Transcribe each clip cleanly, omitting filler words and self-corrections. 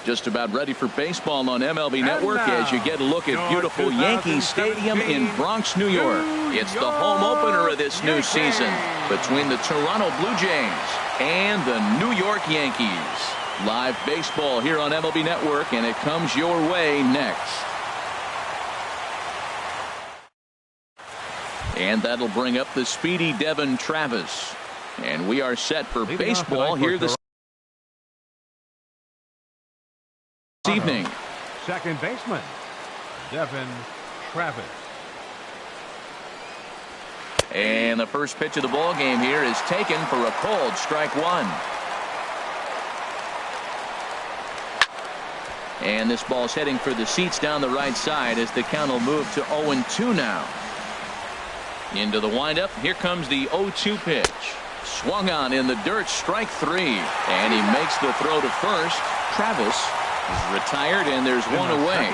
Just about ready for baseball on MLB Network as you get a look at beautiful Yankee Stadium in Bronx, New York. It's the home opener of this new season between the Toronto Blue Jays and the New York Yankees. Live baseball here on MLB Network, and it comes your way next. And that'll bring up the speedy Devon Travis. And we are set for baseball here this evening. Second baseman, Devon Travis. And the first pitch of the ball game here is taken for a called strike one. And this ball's heading for the seats down the right side as the count will move to 0-2 now. Into the windup. Here comes the 0-2 pitch. Swung on in the dirt, strike three. And he makes the throw to first. Travis is retired, and there's one away.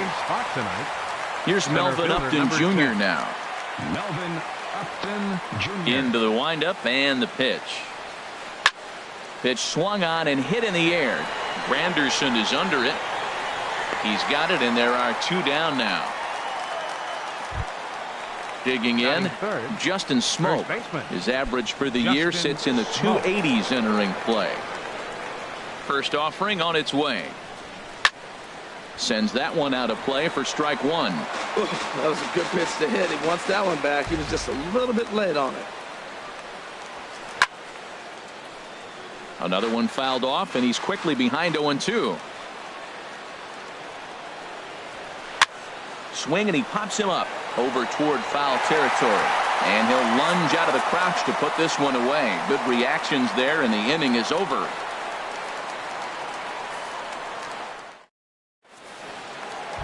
Here's Melvin Upton Jr. now. Melvin Upton Jr. Into the windup and the pitch. Pitch swung on and hit in the air. Granderson is under it. He's got it, and there are two down now. Digging in, Justin Smoak. His average for the year sits in the 280s entering play. First offering on its way. Sends that one out of play for strike one. That was a good pitch to hit. He wants that one back. He was just a little bit late on it. Another one fouled off, and he's quickly behind 0-2. Swing, and he pops him up over toward foul territory. And he'll lunge out of the crouch to put this one away. Good reactions there, and the inning is over.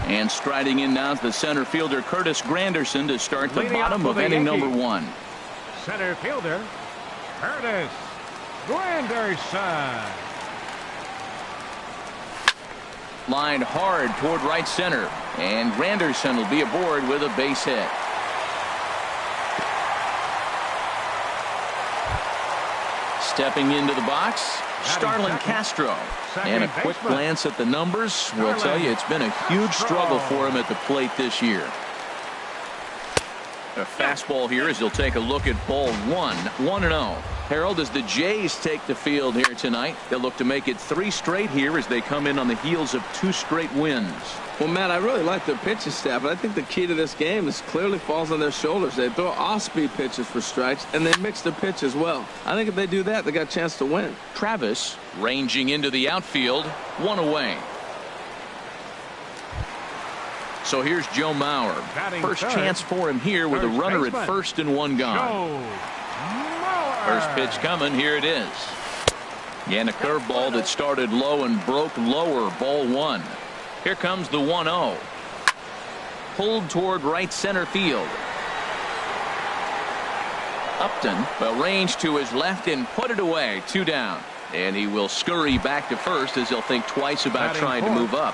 And striding in now is the center fielder Curtis Granderson to start the bottom of inning number one. Center fielder Curtis Granderson. Lined hard toward right center, and Granderson will be aboard with a base hit. Stepping into the box, Starlin Castro. And a quick glance at the numbers will tell you it's been a huge struggle for him at the plate this year. A fastball here as he'll take a look at ball one. 1-0. Harold, as the Jays take the field here tonight, they'll look to make it 3 straight here as they come in on the heels of 2 straight wins. Well, Matt, I really like their pitching staff, but I think the key to this game is clearly falls on their shoulders. They throw off-speed pitches for strikes, and they mix their pitch as well. I think if they do that, they got a chance to win. Travis ranging into the outfield, 1 away. So here's Joe Mauer. First chance for him here with a runner at first and 1 gone. First pitch coming. Here it is. And a curveball that started low and broke lower. Ball 1. Here comes the 1-0. Pulled toward right center field. Upton will range to his left and put it away. 2 down. And he will scurry back to first as he'll think twice about trying to move up.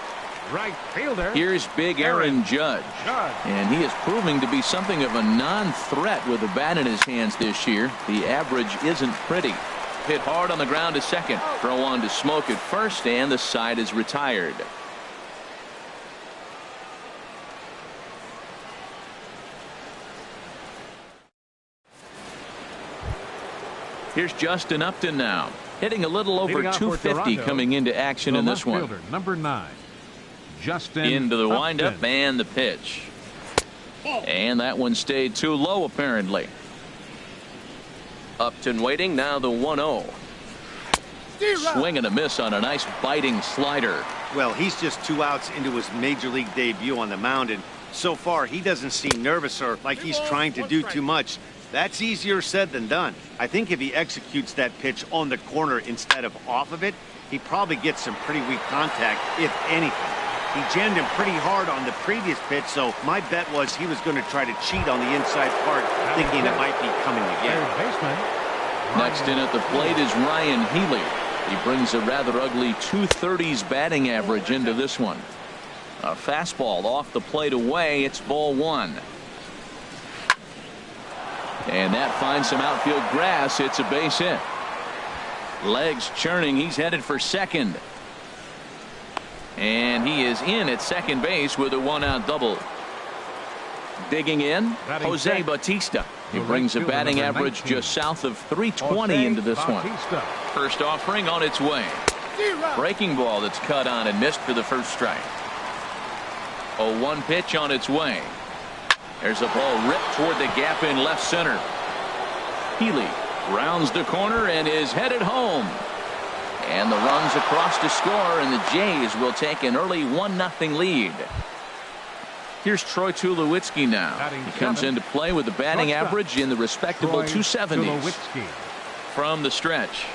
Right fielder. Here's big Aaron Judge. And he is proving to be something of a non-threat with the bat in his hands this year. The average isn't pretty. Hit hard on the ground to second. Throw on to Smoak at first, and the side is retired. Here's Justin Upton now. Hitting a little over 250 coming into action in this one. Number 9. Justin into the Upton. windup and the pitch. And that one stayed too low apparently. Upton waiting. Now the 1-0. Swing and a miss on a nice biting slider. Well, he's just 2 outs into his major league debut on the mound, and so far he doesn't seem nervous or like he's trying to do too much. That's easier said than done. I think if he executes that pitch on the corner instead of off of it, he probably gets some pretty weak contact, if anything. He jammed him pretty hard on the previous pitch, so my bet was he was going to try to cheat on the inside part, thinking it might be coming again. Next in at the plate is Ryan Healy. He brings a rather ugly 230s batting average into this one. A fastball off the plate away. It's ball 1. And that finds some outfield grass. It's a base hit. Legs churning. He's headed for second. And he is in at second base with a 1-out double. Digging in, Jose Bautista. He brings a batting average just south of 320 into this one. First offering on its way. Breaking ball that's cut on and missed for the first strike. 0-1 pitch on its way. There's a ball ripped toward the gap in left center. Healy rounds the corner and is headed home. And the runs across to score, and the Jays will take an early 1-0 lead. Here's Troy Tulowitzki now. He comes into play with a batting average in the respectable 270s. From the stretch.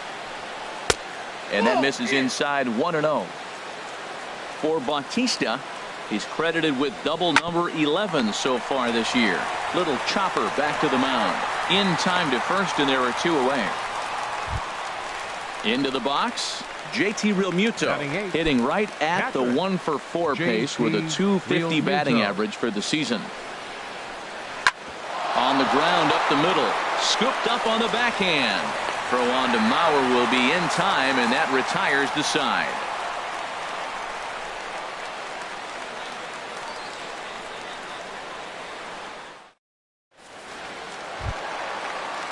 And that misses inside 1-0. For Bautista, he's credited with double number 11 so far this year. Little chopper back to the mound. In time to first, and there are 2 away. Into the box, JT Realmuto hitting right at the 1-for-4 pace with a .250 batting average for the season. On the ground up the middle, scooped up on the backhand. Throw on to Mauer will be in time, and that retires the side.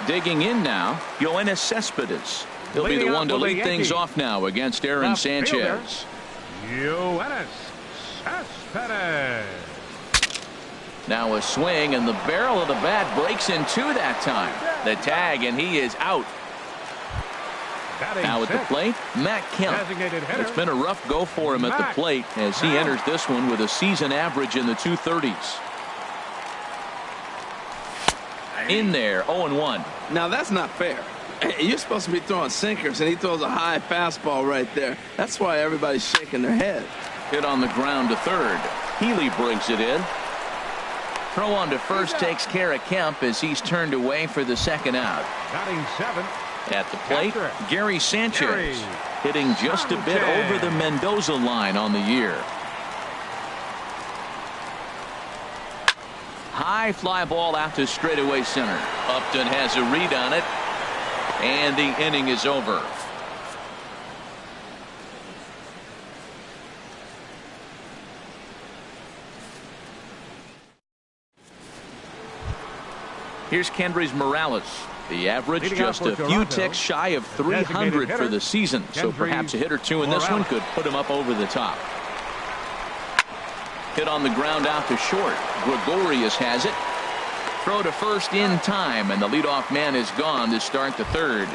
Digging in now, Yoenis Cespedes. He'll be the one to lead things off now against Aaron Sanchez. Yoenis Cespedes. Now a swing, and the barrel of the bat breaks in 2 that time. The tag, and he is out. Now at the plate, Matt Kemp. It's been a rough go for him at the plate as he enters this one with a season average in the 230s. In there, 0-1. Now that's not fair. You're supposed to be throwing sinkers, and he throws a high fastball right there. That's why everybody's shaking their head. Hit on the ground to third. Healy brings it in. Throw on to first takes care of Kemp as he's turned away for the second out. Batting 7. At the plate, Gary Sanchez hitting just a bit over the Mendoza line on the year. High fly ball out to straightaway center. Upton has a read on it, and the inning is over. Here's Kendrys Morales. The average just a few ticks shy of 300 for the season, so perhaps a hit or two in this one could put him up over the top. Hit on the ground out to short. Gregorius has it. Throw to first in time, and the leadoff man is gone to start the third.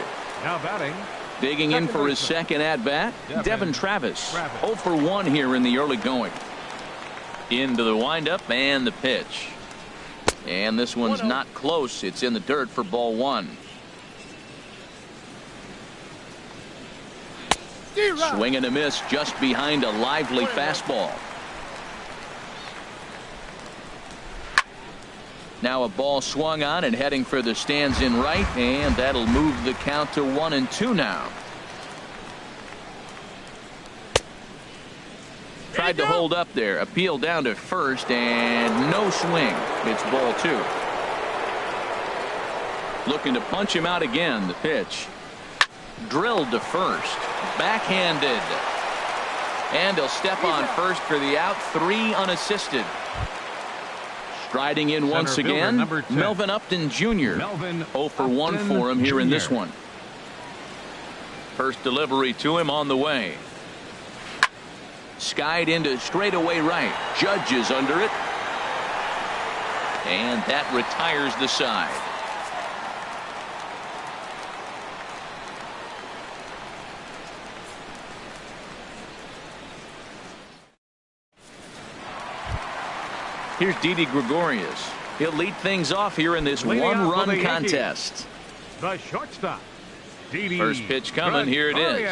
Now batting. Digging in for his second at-bat, Devin Travis. 0 for 1 here in the early going. Into the windup and the pitch. And this one's not close. It's in the dirt for ball 1. Swing and a miss just behind a lively fastball. Now a ball swung on and heading for the stands in right, and that'll move the count to 1-2 now. Tried to hold up there. Appeal down to first, and no swing. It's ball 2. Looking to punch him out again. The pitch. Drilled to first. Backhanded. And he'll step on first for the out. 3 unassisted. Striding in once again, Melvin Upton Jr. 0 for 1 for him here in this one. First delivery to him on the way. Skied into straightaway right. Judge is under it. And that retires the side. Here's Didi Gregorius. He'll lead things off here in this one-run contest. The shortstop. Didi First pitch coming. Here it is.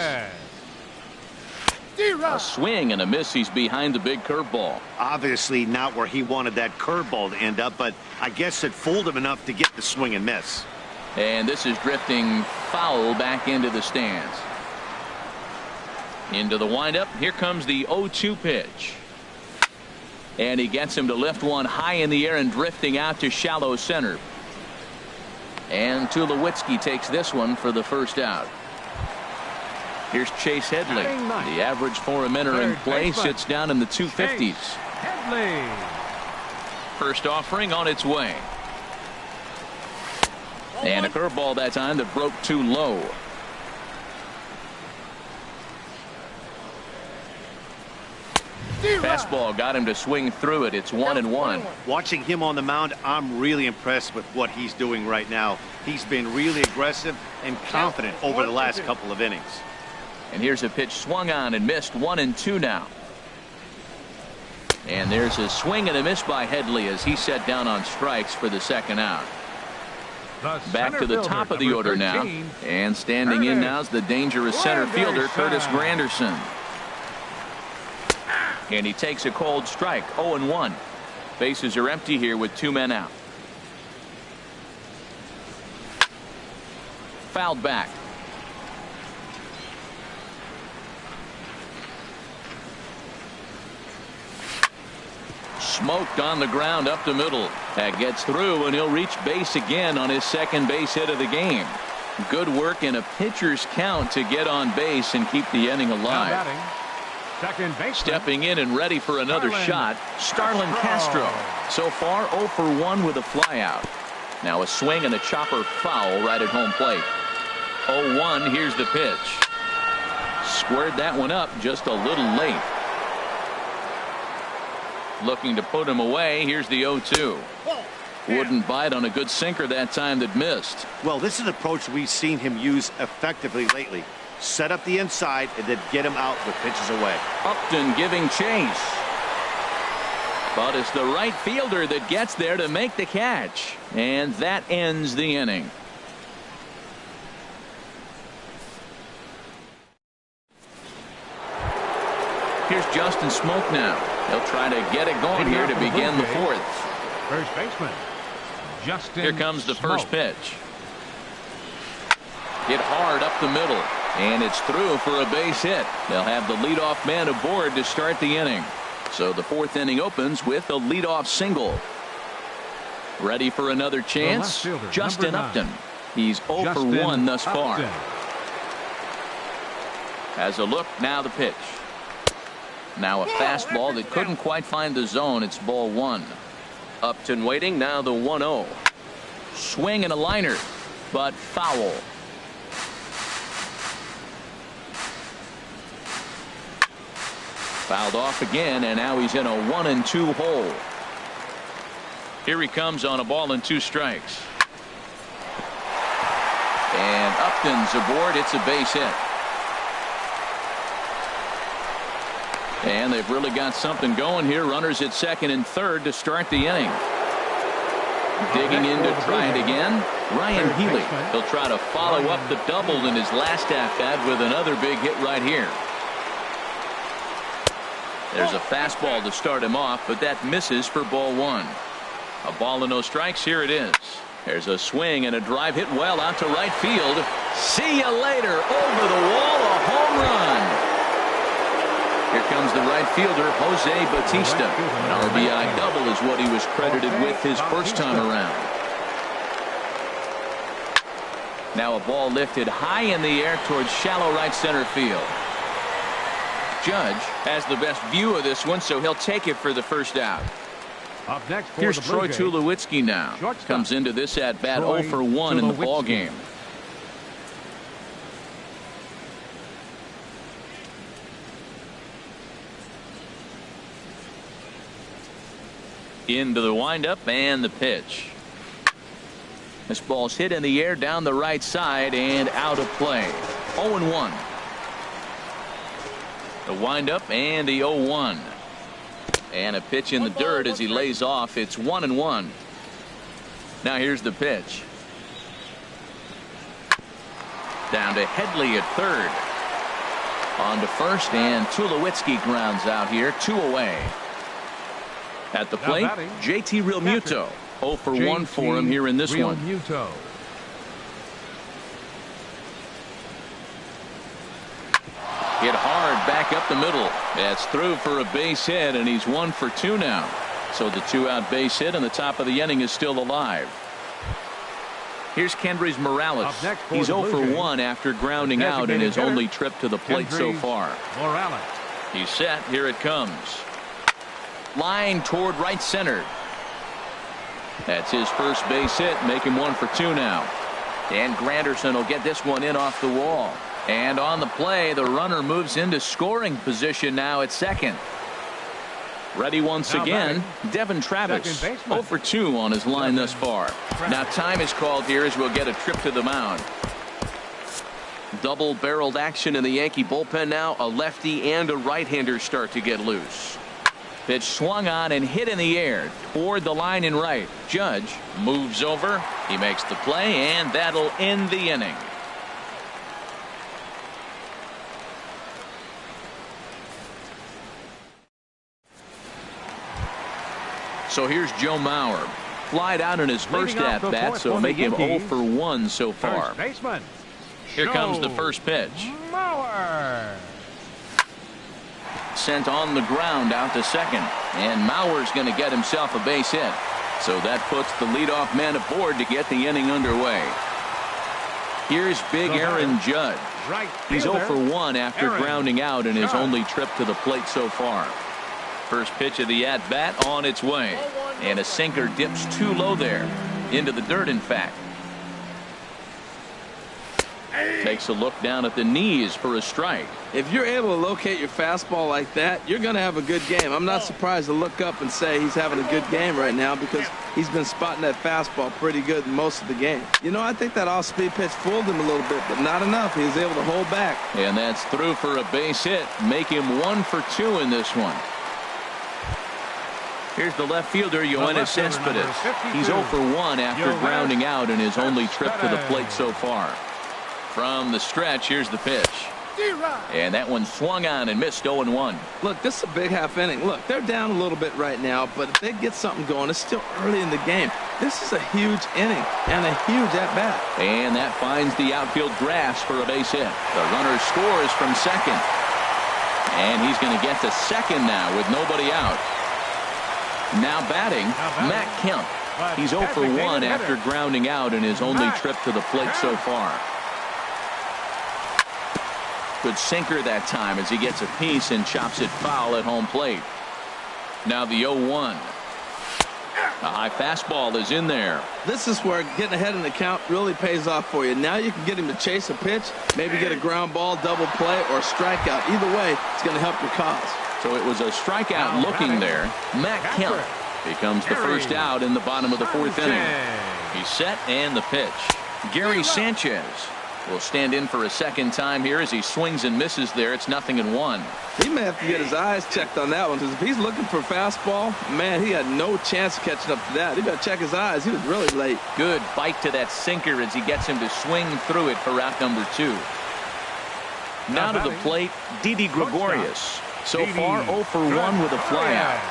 A swing and a miss. He's behind the big curveball. Obviously not where he wanted that curveball to end up, but I guess it fooled him enough to get the swing and miss. And this is drifting foul back into the stands. Into the windup. Here comes the 0-2 pitch. And he gets him to lift one high in the air and drifting out to shallow center. And Tulowitzki takes this one for the first out. Here's Chase Headley. Batting ninth. The average for him entering Third play baseman. sits down in the 250s. Chase Headley. First offering on its way. And a curveball that time that broke too low. Fastball got him to swing through it. It's 1-1. Watching him on the mound, I'm really impressed with what he's doing right now. He's been really aggressive and confident over the last couple of innings. And here's a pitch swung on and missed. 1-2 now. And there's a swing and a miss by Headley as he set down on strikes for the second out. The Back to the center top of fielder, the order number now. 13, And standing in now is the dangerous center fielder, Curtis Granderson. And he takes a cold strike. 0-1. Bases are empty here with 2 men out. Fouled back. Smoked on the ground up the middle. That gets through, and he'll reach base again on his second base hit of the game. Good work in a pitcher's count to get on base and keep the inning Now alive. batting, second baseman. Stepping in and ready for another shot, Starlin Castro. So far 0 for 1 with a flyout. Now a swing and a chopper foul right at home plate. 0-1. Here's the pitch. Squared that one up just a little late. Looking to put him away. Here's the 0-2. Wouldn't bite on a good sinker that time that missed. Well, this is an approach we've seen him use effectively lately. Set up the inside and then get him out with pitches away. Upton giving chase. But it's the right fielder that gets there to make the catch. And that ends the inning. Here's Justin Smoke now. He'll try to get it going here to begin the fourth. First baseman, Justin Here comes the first Smoke. pitch. Hit hard up the middle. And it's through for a base hit. They'll have the leadoff man aboard to start the inning. So the fourth inning opens with a leadoff single. Ready for another chance? fielder, Justin number 9. Upton. He's 0 Justin for 1 thus far. Upton. Has a look, now the pitch. Now a fastball that couldn't quite find the zone. It's ball 1. Upton waiting, now the 1-0. Swing and a liner, but foul. Fouled off again, and now he's in a 1-2 hole. Here he comes on a ball and 2 strikes. And Upton's aboard. It's a base hit. And they've really got something going here. Runners at second and third to start the inning. Digging in to try it again, Ryan Healy. He'll try to follow up the double in his last at-bat with another big hit right here. There's a fastball to start him off, but that misses for ball 1. A ball and no strikes. Here it is. There's a swing and a drive hit well out to right field. See you later. Over the wall, a home run. Here comes the right fielder, Jose Bautista. An RBI double is what he was credited with his first time around. Now a ball lifted high in the air towards shallow right center field. Judge has the best view of this one, so he'll take it for the first out. Up next for Here's the Troy Blue Jays, Tulowitzki now. Shortstop. Comes into this at bat Troy 0 for 1 in the Tulowitzki. ball game. Into the windup and the pitch. This ball's hit in the air down the right side and out of play. 0-1. The windup and the 0-1. And a pitch in the dirt as he lays off. It's 1-1. Now here's the pitch. Down to Headley at third. On to first, and Tulowitzki grounds out here. 2 away. At the plate, batting, JT Realmuto. 0 for 1 for him here in this one. Realmuto. Hit hard back up the middle. That's through for a base hit, and he's 1 for 2 now. So the 2-out base hit, and the top of the inning is still alive. Here's Kendrys Morales. Up next for He's the 0 for Blue Jays, 1 after grounding out in his hitter, only trip to the plate so Kendrys far. Morales. He's set. Here it comes. Line toward right center. That's his first base hit. Make him 1 for 2 now. And Granderson will get this one in off the wall. And on the play, the runner moves into scoring position now at second. Ready once Now again, batting, Devin Travis. second baseman. 0 for 2 on his line thus far. Now time is called here as we'll get a trip to the mound. Double-barreled action in the Yankee bullpen now. A lefty and a right-hander start to get loose. Pitch swung on and hit in the air toward the line and right. Judge moves over. He makes the play, and that'll end the inning. So here's Joe Mauer. Flied out in his first Leading off the at-bat, fourth so for the make him 0 Yankees. for 1 so far. First baseman. Here comes the Joe first pitch. Mauer. Sent on the ground out to second. And Mauer's going to get himself a base hit. So that puts the leadoff man aboard to get the inning underway. Here's big Aaron Judge. Right He's 0 fielder, for 1 after Aaron grounding out in his Judge. only trip to the plate so far. First pitch of the at-bat on its way. And a sinker dips too low there. Into the dirt, in fact. Takes a look down at the knees for a strike. If you're able to locate your fastball like that, you're going to have a good game. I'm not surprised to look up and say he's having a good game right now because he's been spotting that fastball pretty good most of the game. You know, I think that off-speed pitch fooled him a little bit, but not enough. He was able to hold back. And that's through for a base hit. Make him 1 for 2 in this one. Here's the left fielder, Yoenis left fielder, number Cespedes. 52. He's 0 for 1 after Yoenis grounding out in his only trip to the Cespedes. plate so far. From the stretch, here's the pitch. And that one swung on and missed 0 and 1. Look, this is a big half inning. Look, they're down a little bit right now, but if they get something going, it's still early in the game. This is a huge inning and a huge at-bat. And that finds the outfield grass for a base hit. The runner scores from second. And he's going to get to second now with nobody out. Now batting, Matt Kemp. He's 0 for 1 after grounding out in his only trip to the plate so far. Good sinker that time as he gets a piece and chops it foul at home plate. Now the 0-1. A high fastball is in there. This is where getting ahead in the count really pays off for you. Now you can get him to chase a pitch, maybe get a ground ball, double play, or strikeout. Either way, it's going to help your cause. So it was a strikeout looking there. Matt Kemp becomes the first out in the bottom of the 4th inning. He's set and the pitch. Gary Sanchez will stand in for a second time here as he swings and misses there. It's 0-1. He may have to get his eyes checked on that one because if he's looking for a fastball, man, he had no chance of catching up to that. He better check his eyes. He was really late. Good bite to that sinker as he gets him to swing through it for out number 2. Now to the plate, Didi Gregorius. So far 0 for 1 with a flyout.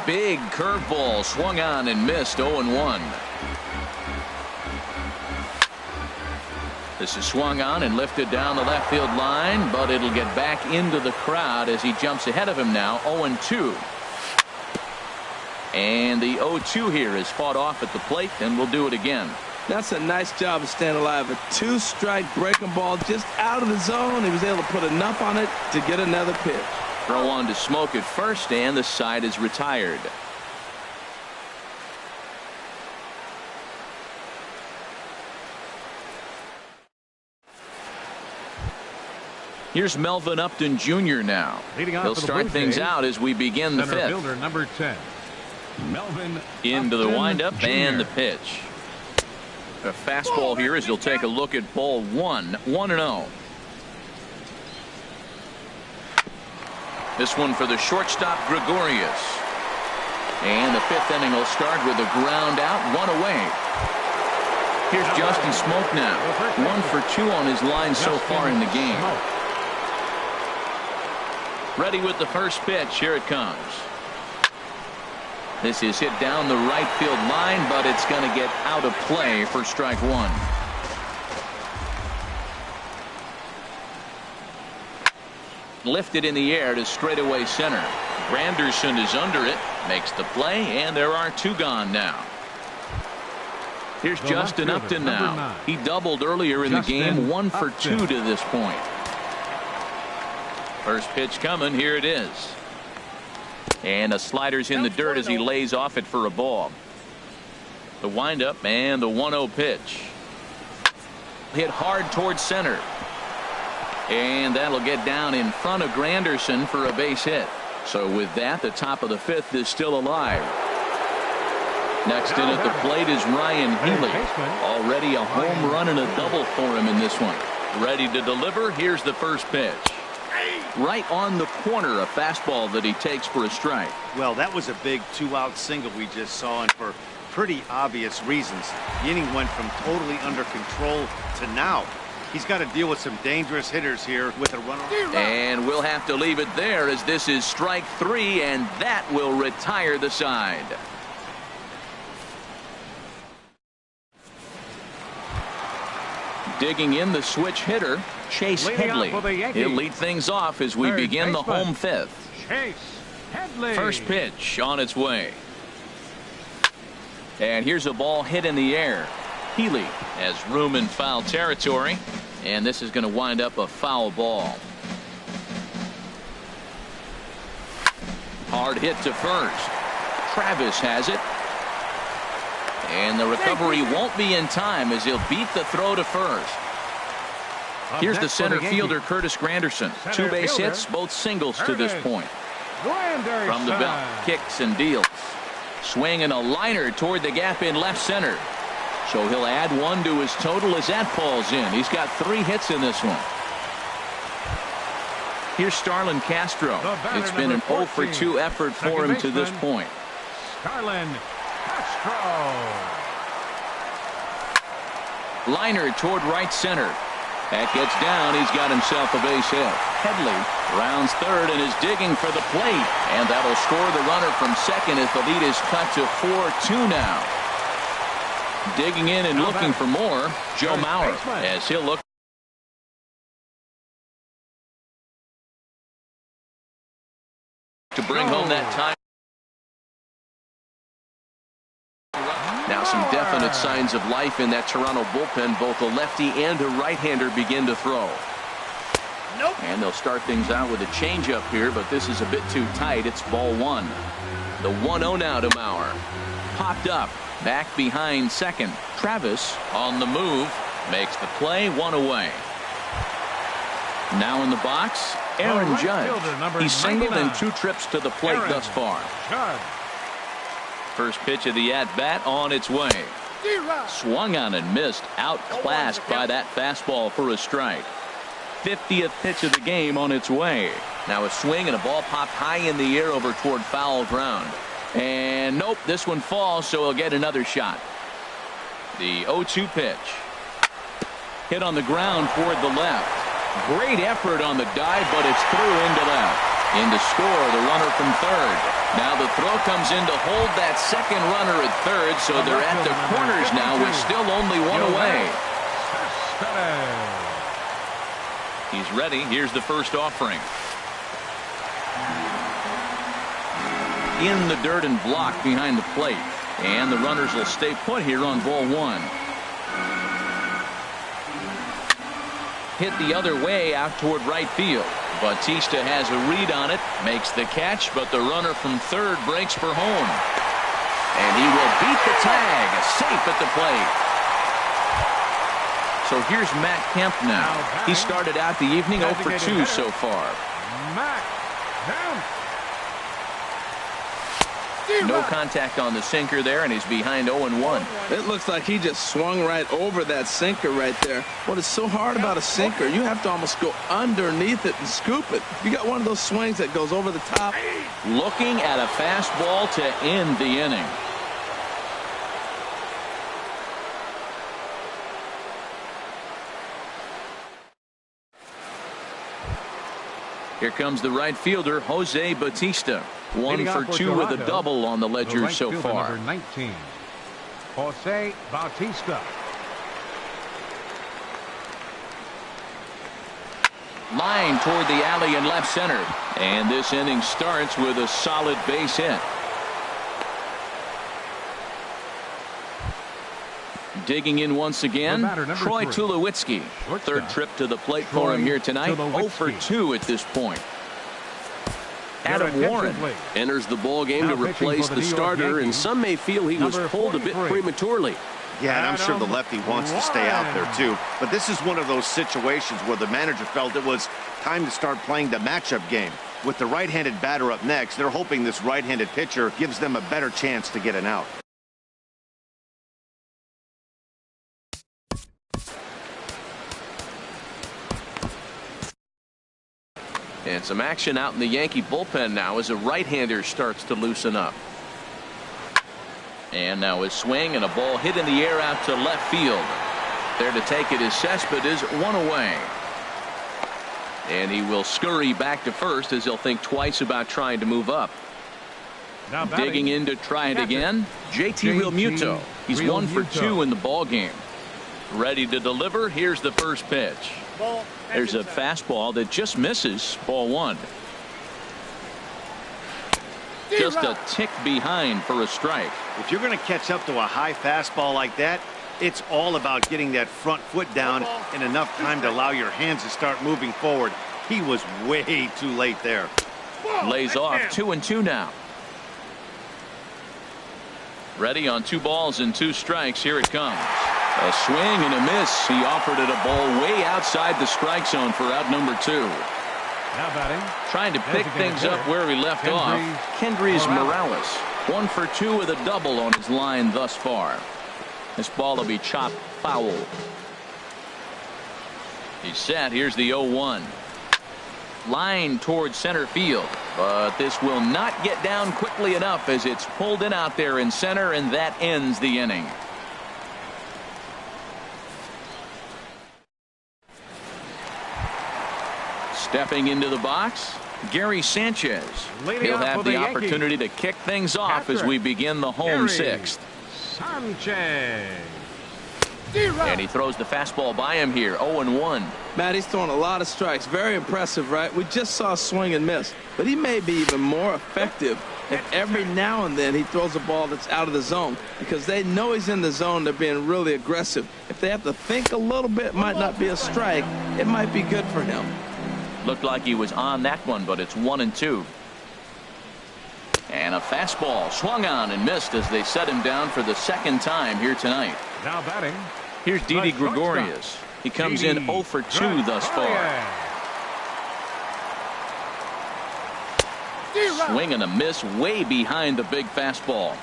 Big curveball swung on and missed. 0-1. This is swung on and lifted down the left field line, but it'll get back into the crowd as he jumps ahead of him now. 0-2. And the 0-2 here is fought off at the plate, and we'll do it again. That's a nice job of staying alive. A 2-strike breaking ball just out of the zone. He was able to put enough on it to get another pitch. Throw on to Smoke at first, and the side is retired. Here's Melvin Upton Jr. now. Leading off He'll for the start Blue things Jays, out as we begin the Center 5th. fielder number 10. Melvin Into the Upton windup Jr. and the pitch. A fastball here as he'll take a look at ball 1. 1-0. This one for the shortstop, Gregorius. And the 5th inning will start with a ground out, 1 away. Here's Justin Smoke now. 1 for 2 on his line so far in the game. Ready with the first pitch. Here it comes. This is hit down the right field line, but it's going to get out of play for strike 1. Lifted in the air to straightaway center. Granderson is under it, makes the play, and there are 2 gone now. Here's The Justin left fielder, Upton number now. 9. He doubled earlier in the Justin game, 1 for Upton. 2 to this point. First pitch coming. Here it is. And a slider's in the dirt as he lays off it for a ball. The windup and the 1-0 pitch. Hit hard towards center. And that'll get down in front of Granderson for a base hit. So with that, the top of the 5th is still alive. Next in at the plate is Ryan Healy. Already a home run and a double for him in this one. Ready to deliver. Here's the first pitch. Right on the corner, a fastball that he takes for a strike. Well, that was a big 2-out single we just saw, and for pretty obvious reasons. The inning went from totally under control to now. He's got to deal with some dangerous hitters here with a runner. And we'll have to leave it there as this is strike 3, and that will retire the side. Digging in the switch hitter, Chase Leading Headley. off for the Yankees. He'll lead things off as we Third begin the baseman, home 5th. Chase Headley. First pitch on its way. And here's a ball hit in the air. Healy has room in foul territory, and this is going to wind up a foul ball. Hard hit to first. Travis has it. And the recovery won't be in time as he'll beat the throw to first. Here's the center fielder, Curtis Granderson. 2 base hits, both singles to this point. From the belt, kicks and deals. Swing and a liner toward the gap in left center. So he'll add 1 to his total as that falls in. He's got 3 hits in this one. Here's Starlin Castro. It's been an 0 for 2 effort for him to this point. Starlin Castro. Liner toward right center. That gets down. He's got himself a base hit. Headley rounds third and is digging for the plate. And that'll score the runner from second as the lead is cut to 4-2 now. Digging in and looking for more, Joe Mauer, as he'll look to bring home that time. Now some definite signs of life in that Toronto bullpen. Both a lefty and a right-hander begin to throw. And they'll start things out with a changeup here, but this is a bit too tight. It's ball 1. The 1-0 now to Mauer. Popped up. Back behind second. Travis on the move. Makes the play. 1 away. Now in the box, Aaron right Judge. fielder, He's singled in 99. 2 trips to the plate Aaron thus far. Judge. First pitch of the at-bat on its way. Swung on and missed. Outclassed by that fastball for a strike. 50th pitch of the game on its way. Now a swing and a ball popped high in the air over toward foul ground. And nope, this one falls, so he'll get another shot. The 0-2 pitch. Hit on the ground toward the left. Great effort on the dive, but it's through into left. In to score, the runner from third. Now the throw comes in to hold that second runner at third, so they're at the corners now with still only 1 away. He's ready. Here's the first offering. In the dirt and blocked behind the plate. And the runners will stay put here on ball 1. Hit the other way out toward right field. Bautista has a read on it, makes the catch, but the runner from third breaks for home. And he will beat the tag, safe at the plate. So here's Matt Kemp now. He started out the evening 0 for 2 so far. Matt Kemp. No contact on the sinker there, and he's behind 0-1. It looks like he just swung right over that sinker right there. What is so hard about a sinker, you have to almost go underneath it and scoop it. You got one of those swings that goes over the top. Looking at a fastball to end the inning. Here comes the right fielder, Jose Bautista. 1 for 2 with a double on the ledger right so fielder, far. Number 19, Jose Bautista. Line toward the alley in left center. And this inning starts with a solid base hit. Digging in once again, Troy 3. Tulowitzki. Third trip to the plate for him here tonight. 0 for 2 at this point. Adam Warren enters the ball game to replace the starter, and some may feel he was pulled a bit prematurely. Yeah, and I'm sure the lefty wants to stay out there too. But this is one of those situations where the manager felt it was time to start playing the matchup game. With the right-handed batter up next, they're hoping this right-handed pitcher gives them a better chance to get an out. And some action out in the Yankee bullpen now as a right-hander starts to loosen up. And now a swing and a ball hit in the air out to left field. There to take it is Cespedes, 1 away. And he will scurry back to first as he'll think twice about trying to move up. Now digging in to try it again, JT Realmuto. He's 1 for 2 in the ball game. Ready to deliver. Here's the first pitch. There's a fastball that just misses. Ball 1. Just a tick behind for a strike. If you're going to catch up to a high fastball like that, it's all about getting that front foot down in enough time to allow your hands to start moving forward. He was way too late there. Lays off 2-2 now. Ready on 2 balls and 2 strikes. Here it comes. A swing and a miss. He offered it a ball way outside the strike zone for out number 2. Now batting. Trying to pick things up where he left off. Kendrys Morales. 1 for 2 with a double on his line thus far. This ball will be chopped foul. He's set. Here's the 0-1. Line towards center field. But this will not get down quickly enough as it's pulled in out there in center, and that ends the inning. Stepping into the box, Gary Sanchez. He'll have the opportunity to kick things off as we begin the home 6th. Sanchez. And he throws the fastball by him here. 0-1. Matt, he's throwing a lot of strikes. Very impressive, right? We just saw a swing and miss. But he may be even more effective if every now and then he throws a ball that's out of the zone, because they know he's in the zone. They're being really aggressive. If they have to think a little bit, it might not be a strike. It might be good for him. Looked like he was on that one, but it's 1-2. And a fastball swung on and missed as they set him down for the 2nd time here tonight. Now batting. Here's Didi Gregorius. He comes in 0 for 2 thus far. Swing and a miss way behind the big fastball.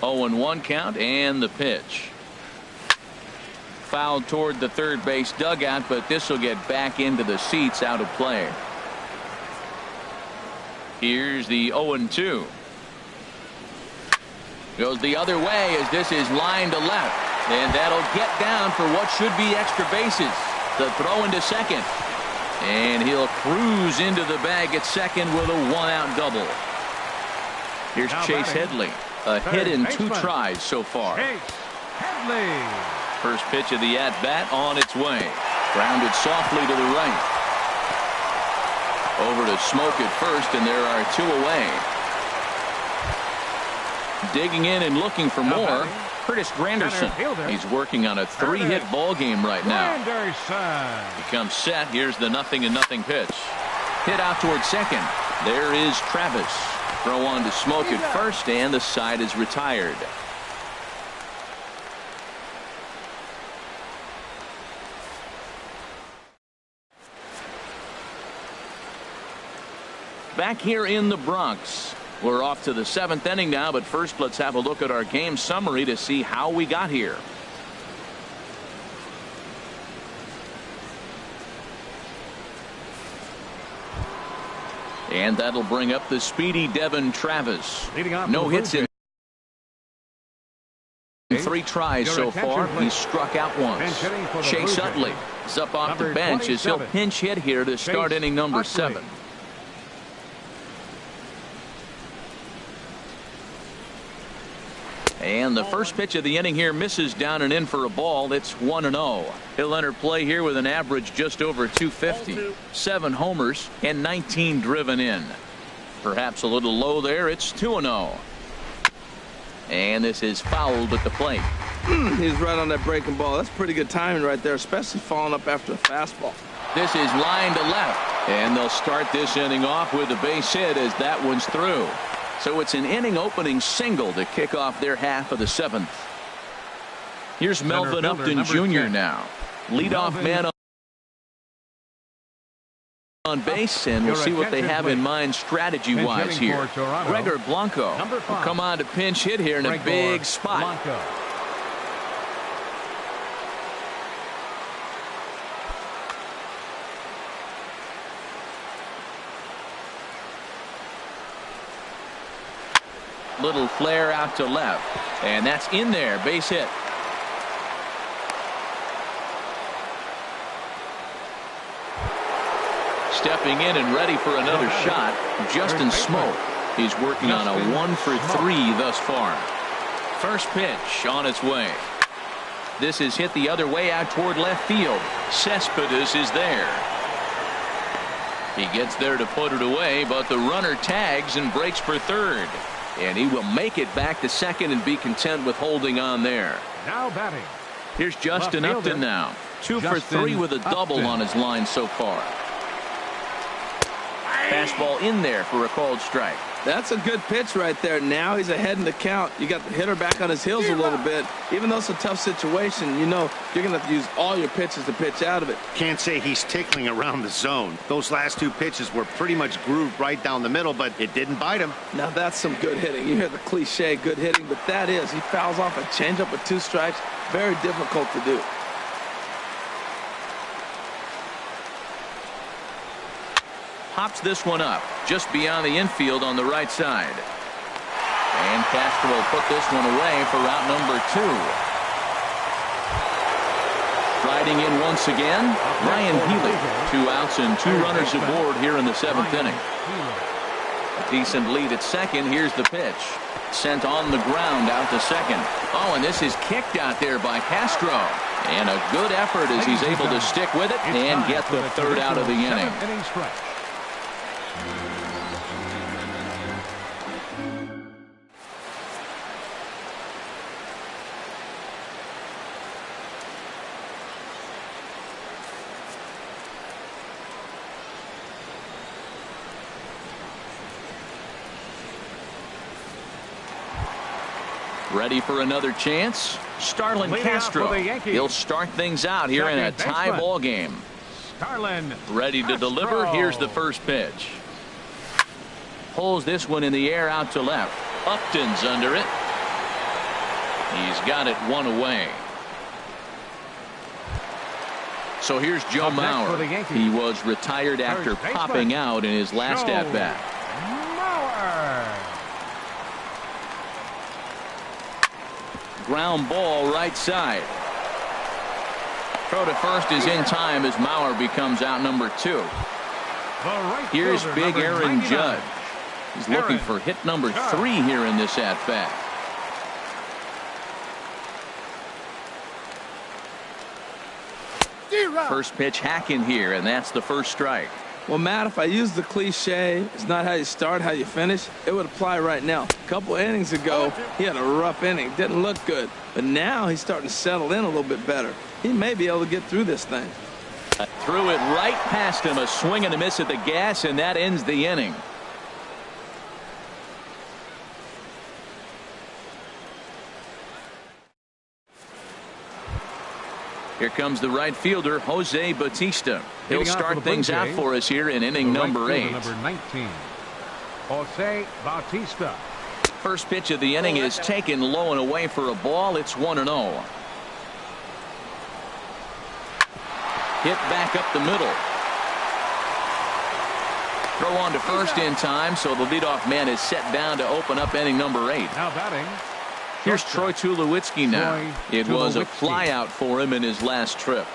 0-1 count and the pitch. Fouled toward the third base dugout, but this will get back into the seats, out of play. Here's the 0-2. Goes the other way as this is line to left. And that'll get down for what should be extra bases. The throw into second. And he'll cruise into the bag at second with a 1-out double. Here's now Chase Headley. A hit in 2 tries so far. Chase Headley. First pitch of the at-bat on its way. Grounded softly to the right. Over to Smoke at first, and there are 2 away. Digging in and looking for more. Curtis Granderson. He's working on a 3-hit ball game right now. He comes set. Here's the 0-0 pitch. Hit out toward second. There is Travis. Throw on to Smoke at first, and the side is retired. Back here in the Bronx. We're off to the 7th inning now, but first let's have a look at our game summary to see how we got here. And that'll bring up the speedy Devon Travis. No hits in 3 tries so far. He struck out once. Chase Utley is up off the bench as he'll pinch hit here to start inning number 7. And the first pitch of the inning here misses down and in for a ball. It's 1-0. He'll enter play here with an average just over 250. 7 homers and 19 driven in. Perhaps a little low there. It's 2-0. And this is fouled at the plate. He's right on that breaking ball. That's pretty good timing right there, especially following up after a fastball. This is line to left, and they'll start this inning off with a base hit as that one's through. So it's an inning-opening single to kick off their half of the 7th. Here's Melvin Upton Jr. now. Leadoff man on base, and we'll see what they have in mind strategy-wise here. Gregor Blanco will come on to pinch hit here in a big spot. Little flare out to left, and that's in there. Base hit. Stepping in and ready for another shot, Justin Smoke. He's working on a 1-for-3 thus far. First pitch on its way. This is hit the other way out toward left field. Cespedes is there. He gets there to put it away, but the runner tags and breaks for third. And he will make it back to second and be content with holding on there. Now batting. Here's Justin Upton now. 2 for 3 with a double on his line so far. Fastball in there for a called strike. That's a good pitch right there. Now he's ahead in the count. You got the hitter back on his heels a little bit. Even though it's a tough situation, you know you're going to have to use all your pitches to pitch out of it. Can't say he's tickling around the zone. Those last 2 pitches were pretty much grooved right down the middle, but it didn't bite him. Now that's some good hitting. You hear the cliche good hitting, but that is. He fouls off a changeup with 2 strikes. Very difficult to do. Hops this one up just beyond the infield on the right side. And Castro will put this one away for route number 2. Riding in once again, Ryan Healy. 2 outs and 2 runners aboard here in the 7th inning. A decent lead at second. Here's the pitch. Sent on the ground out to second. Oh, and this is kicked out there by Castro. And a good effort as he's able to stick with it and get the 3rd out of the inning. Ready for another chance? Starlin Castro. He'll start things out here in a tie ball game. Starlin ready to deliver. Here's the first pitch. Pulls this one in the air out to left. Upton's under it. He's got it 1 away. So here's Joe Mauer. He was retired after popping out in his last at-bat. Ground ball right side. Throw to first is in time as Mauer becomes out number 2. Here's big Aaron Judge. He's looking for hit number 3 here in this at-bat. First pitch hacking here, and that's the first strike. Well, Matt, if I use the cliche, it's not how you start, how you finish, it would apply right now. A couple innings ago, he had a rough inning. Didn't look good. But now he's starting to settle in a little bit better. He may be able to get through this thing. Threw it right past him. A swing and a miss at the gas, and that ends the inning. Here comes the right fielder, Jose Bautista. He'll start things out for us here in inning number 8. Number 19, Jose Bautista. First pitch of the inning is taken low and away for a ball. It's 1-0. Hit back up the middle. Throw on to first in time, so the leadoff man is set down to open up inning number 8. Now batting. Here's Troy Tulowitzki now. It was a flyout for him in his last trip.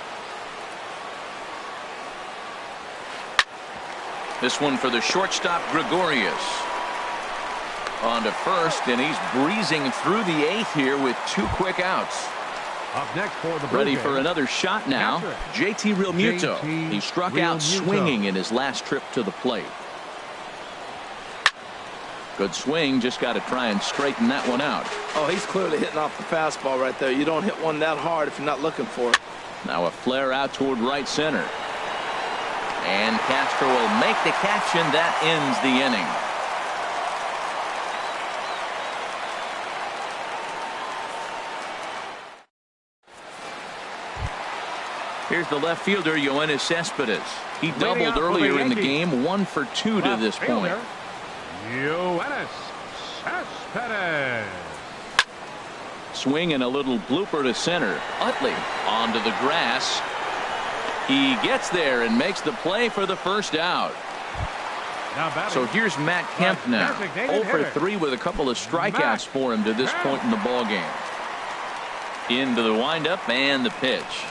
This one for the shortstop, Gregorius. On to first, and he's breezing through the 8th here with 2 quick outs. Up next for the ready for another shot now. JT Realmuto. He struck out swinging in his last trip to the plate. Good swing, just got to try and straighten that one out. Oh, he's clearly hitting off the fastball right there. You don't hit one that hard if you're not looking for it. Now a flare out toward right center. And Castro will make the catch, and that ends the inning. Here's the left fielder, Yoenis Cespedes. He doubled earlier in the game, 1 for 2 to this point. Yoenis Cespedes. Swing and a little blooper to center. Utley onto the grass. He gets there and makes the play for the first out. So here's Matt Kemp now. 0 for 3 with a couple of strikeouts for him to this point in the ball game. Into the windup and the pitch.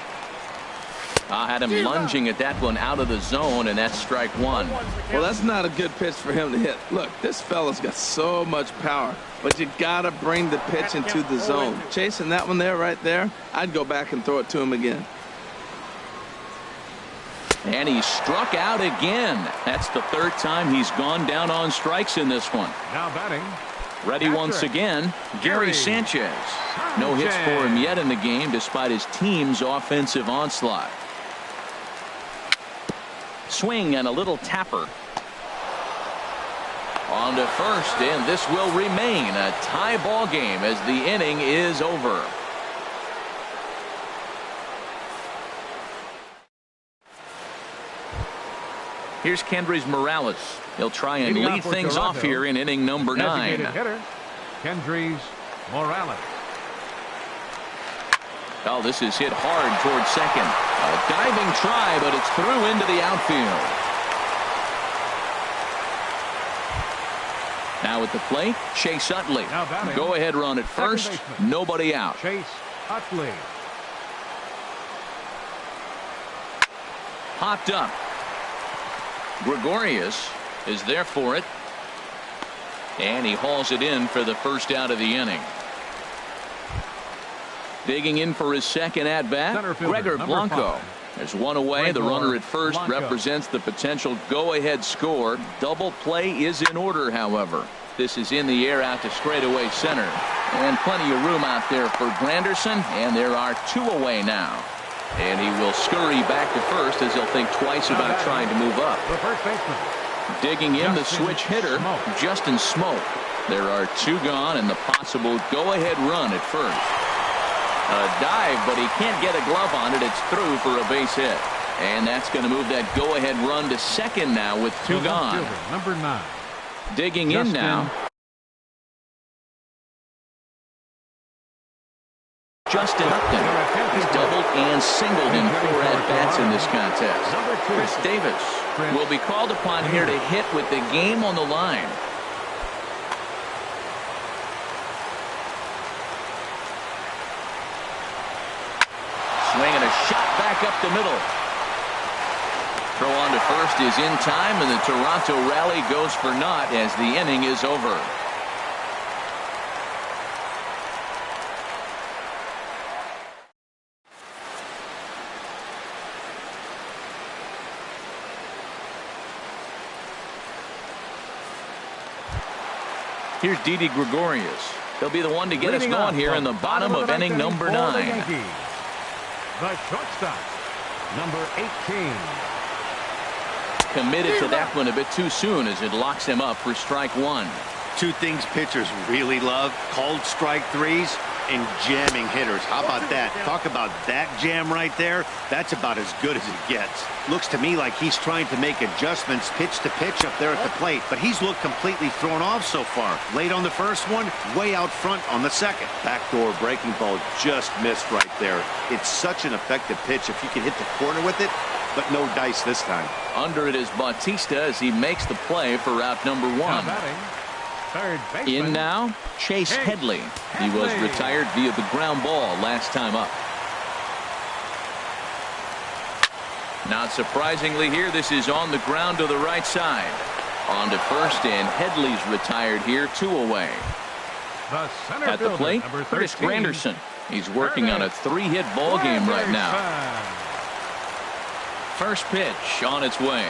I had him lunging at that one out of the zone, and that's strike 1. Well, that's not a good pitch for him to hit. Look, this fella's got so much power, but you got to bring the pitch into the zone. Chasing that one there, right there, I'd go back and throw it to him again. And he struck out again. That's the 3rd time he's gone down on strikes in this one. Now batting. Ready once again, Gary Sanchez. No hits for him yet in the game despite his team's offensive onslaught. Swing and a little tapper. On to first, and this will remain a tie ball game as the inning is over. Here's Kendrys Morales. He'll try and lead things off here in inning number 9. Hitter, Kendrys Morales. Oh, this is hit hard towards second. A diving try, but it's through into the outfield. Now at the plate, Chase Utley. Go ahead run at first. Nobody out. Chase Utley. Popped up. Gregorius is there for it. And he hauls it in for the first out of the inning. Digging in for his second at-bat, Gregor Blanco. There's one away. The runner at first represents the potential go-ahead score. Double play is in order, however. This is in the air out to straightaway center. And plenty of room out there for Granderson. And there are 2 away now. And he will scurry back to first as he'll think twice about trying to move up. The first baseman. Digging in the switch hitter, Justin Smoak. There are 2 gone and the possible go-ahead run at first. A dive, but he can't get a glove on it. It's through for a base hit. And that's going to move that go-ahead run to second now with 2 gone. Number 9. Digging in now. Justin Upton. He's doubled and singled in 4 at-bats in this contest. Chris Davis will be called upon here to hit with the game on the line. Swing and a shot back up the middle. Throw on to first is in time, and the Toronto rally goes for naught as the inning is over. Here's Didi Gregorius. He'll be the one to get us going here in the bottom of inning number 9. The shortstop, number 18. Committed to that one a bit too soon as it locks him up for strike 1. 2 things pitchers really love: called strike 3s and jamming hitters. How about that? Talk about that jam right there. That's about as good as it gets. Looks to me like he's trying to make adjustments pitch to pitch up there at the plate, but he's looked completely thrown off so far. Late on the first one, way out front on the second. Backdoor breaking ball just missed right there. It's such an effective pitch if you can hit the corner with it, but no dice this time. Under it is Bautista as he makes the play for route number 1. In now, Chase Headley. He was retired via the ground ball last time up. Not surprisingly here, this is on the ground to the right side. On to first, and Headley's retired here, 2 away. At the plate, Curtis Granderson. He's working on a 3-hit ball game right now. First pitch on its way.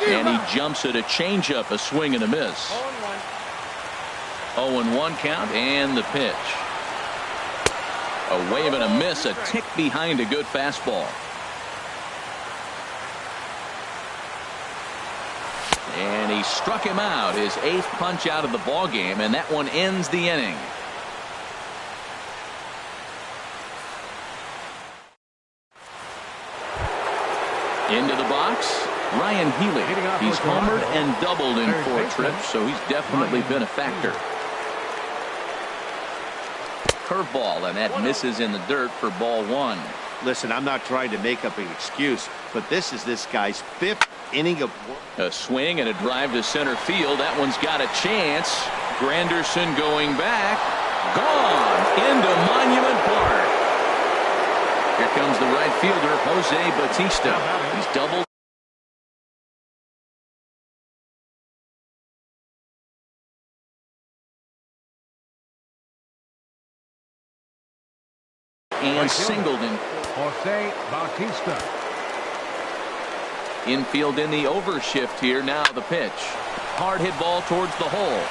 And he jumps at a changeup, a swing and a miss. 0-1 count, and the pitch. A wave and a miss, a tick behind a good fastball. And he struck him out, his 8th punch out of the ball game, and that one ends the inning. Into the box, Ryan Healy. He's homered and doubled in 4 trips, so he's definitely been a factor. Curveball, and that misses in the dirt for ball 1. Listen, I'm not trying to make up an excuse, but this is this guy's 5th inning of work. A swing and a drive to center field. That one's got a chance. Granderson going back. Gone into Monument Park. Here comes the right fielder, Jose Bautista. He's doubled. And singled in. Jose Bautista. Infield in the overshift here. Now the pitch. Hard hit ball towards the hole.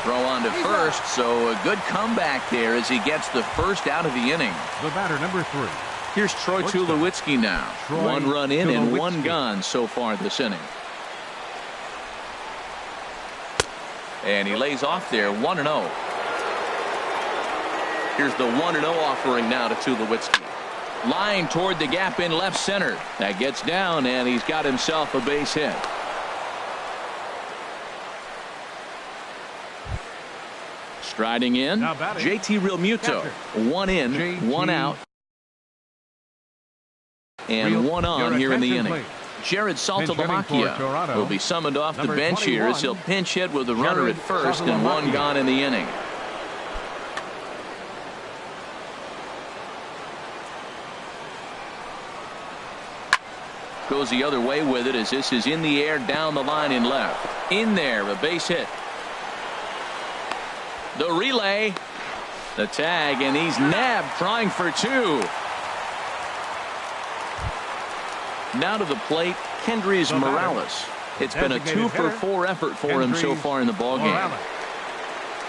Throw on to first, so a good comeback there as he gets the first out of the inning. The batter, number 3. Here's Troy Tulowitzki now. 1 run in and 1 gone so far this inning. And he lays off there, 1-0. Here's the 1-0 offering now to Tulowitzki. Line toward the gap in left center. That gets down, and he's got himself a base hit. Striding in, JT Realmuto. 1 in, 1 out, and 1 on here in the inning. Jared Saltalamacchia will be summoned off the bench here as he'll pinch hit with a runner at first and 1 gone in the inning. Goes the other way with it as this is in the air down the line in left. In there, a base hit. The relay, the tag, and he's nabbed trying for 2. Now to the plate, Kendrys Morales. It's been a 2-for-4 effort for him so far in the ballgame.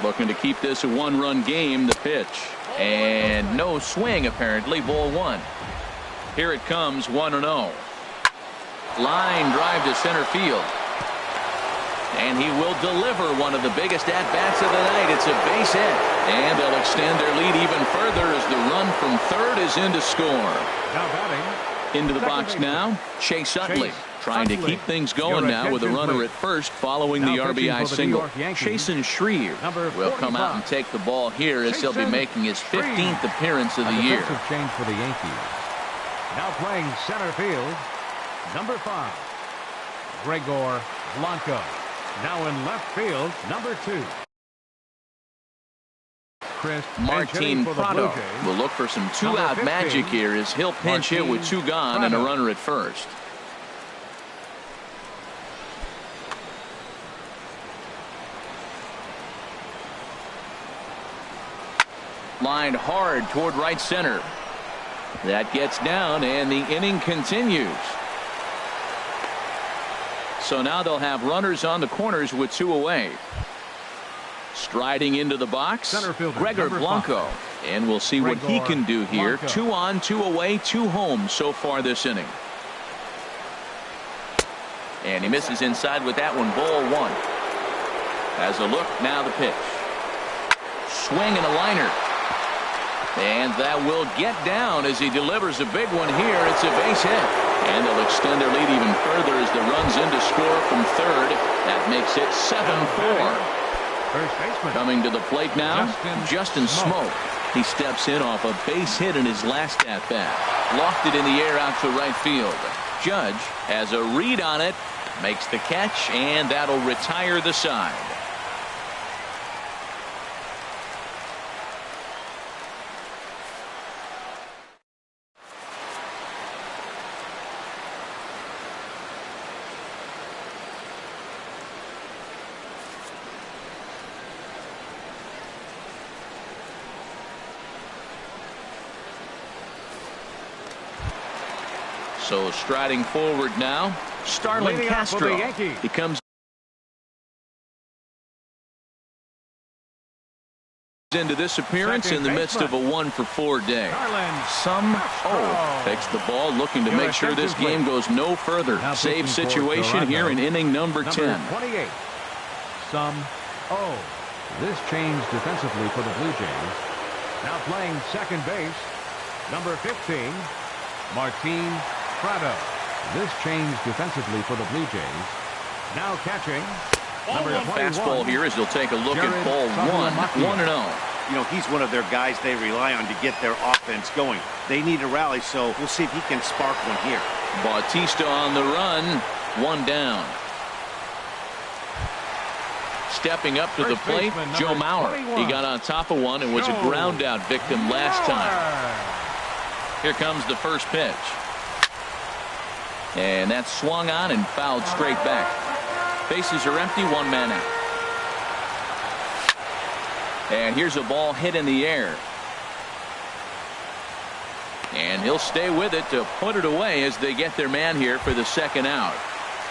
Looking to keep this a 1-run game, the pitch. And no swing apparently, ball 1. Here it comes, 1-0. Line drive to center field. And he will deliver one of the biggest at-bats of the night. It's a base hit. And they'll extend their lead even further as the run from third is in to score. Now batting. Into the box now, Chase Utley. Trying to keep things going now with a runner at first following the RBI single. Chasen Shreve will come out and take the ball here as he'll be making his 15th appearance of the year. Change for the Yankees. Now playing center field, number 5, Gregor Blanco. Now in left field, number 2. Martin Prado will look for some 2-out magic here as he'll pinch hit with 2 gone and a runner at first. Lined hard toward right center. That gets down and the inning continues. So now they'll have runners on the corners with 2 away. Striding into the box, Gregor Blanco. And we'll see what he can do here. 2 on, 2 away, 2 home so far this inning. And he misses inside with that one, ball 1. As a look, now the pitch. Swing and a liner. And that will get down as he delivers a big one here. It's a base hit. And they'll extend their lead even further as the run's in to score from third. That makes it 7-4. Coming to the plate now, Justin Smoke. He steps in off a base hit in his last at-bat. Lofted in the air out to right field. Judge has a read on it, makes the catch, and that'll retire the side. So striding forward now, Starlin Castro. He comes into this appearance in the midst of a 1-for-4 day. Takes the ball, looking to make sure this game goes no further. Save situation here in inning number 10. 28. This changed defensively for the Blue Jays. Now playing second base, number 15, Martin Prado. This changed defensively for the Blue Jays. Now catching, number 21. Fastball here as he'll take a look at ball 1-0. You know, he's one of their guys they rely on to get their offense going. They need a rally, so we'll see if he can spark one here. Bautista on the run, 1 down. Stepping up to the plate, Joe Mauer. 21. He got on top of one and was a ground out victim last time. Here comes the first pitch. And that's swung on and fouled straight back. Bases are empty, 1 man out. And here's a ball hit in the air. And he'll stay with it to put it away as they get their man here for the second out.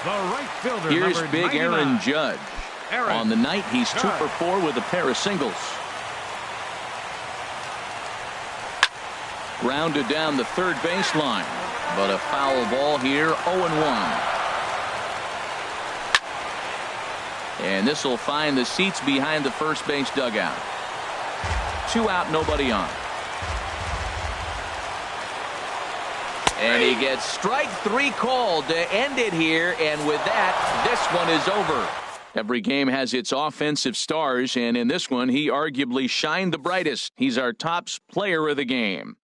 The right fielder, here's big 99. Aaron Judge. On the night, he's 2 for 4 with a pair of singles. Grounded down the third baseline, but a foul ball here, 0-1. And this will find the seats behind the first base dugout. 2 out, nobody on. And he gets strike 3 called to end it here, and with that, this one is over. Every game has its offensive stars, and in this one, he arguably shined the brightest. He's our top player of the game.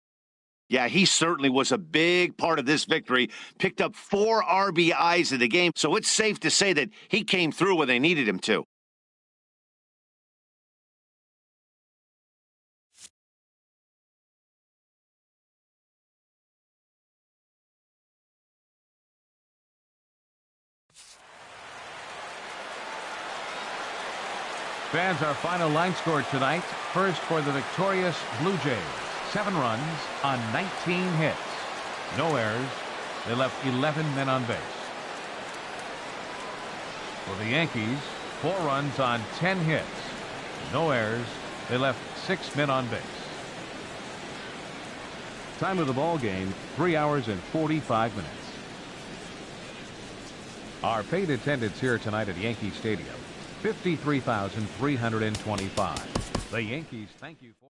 Yeah, he certainly was a big part of this victory. Picked up 4 RBIs in the game, so it's safe to say that he came through when they needed him to. Fans, our final line score tonight. First for the victorious Blue Jays. 7 runs on 19 hits. No errors. They left 11 men on base. For the Yankees, 4 runs on 10 hits. No errors. They left 6 men on base. Time of the ball game, 3 hours and 45 minutes. Our paid attendance here tonight at Yankee Stadium, 53,325. The Yankees thank you for